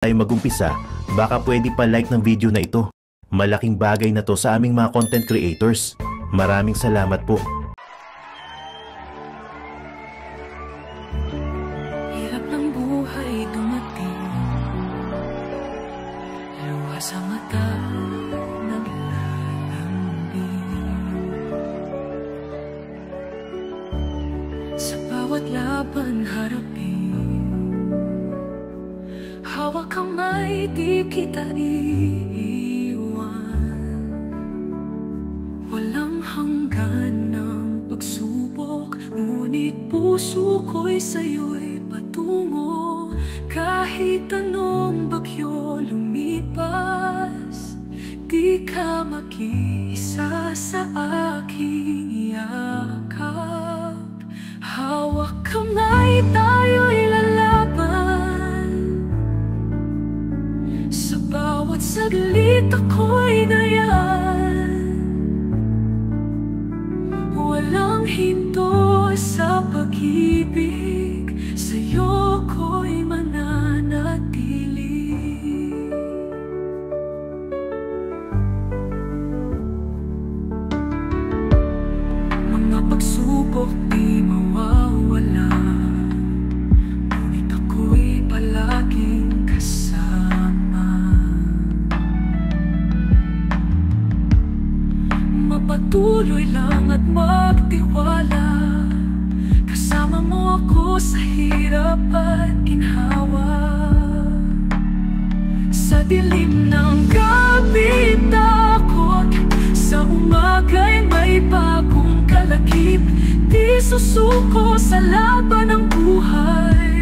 tayo magumpisa, baka pwede pa like ng video na ito. Malaking bagay na to sa aming mga content creators. Maraming salamat po. Hirap ng buhay dumating, luha sa mata naglalambing. Sa bawat laban harapin, hawak kamay di kita iiwan. Walang hanggan ng pagsubok, ngunit puso ko'y sa'yo'y patungo. Kahit anong bagyo lumipas, di ka mag-iisa sa aking yakap. Hawak kamay, tayo'y lalaban. Sa bawat saglit ako'y nayan. Walang hinto sa pag-ibig, sa'yo ko'y mananatili. Mga pagsubok di mawawala, ngunit ako'y palaging kasama. Mapatuloy lang at magtiwala, kasama mo ako sa hirap at ginhawa. Sa dilim ng gabi takot, sa umaga'y may bagong kalakip. Di susuko sa laban ng buhay,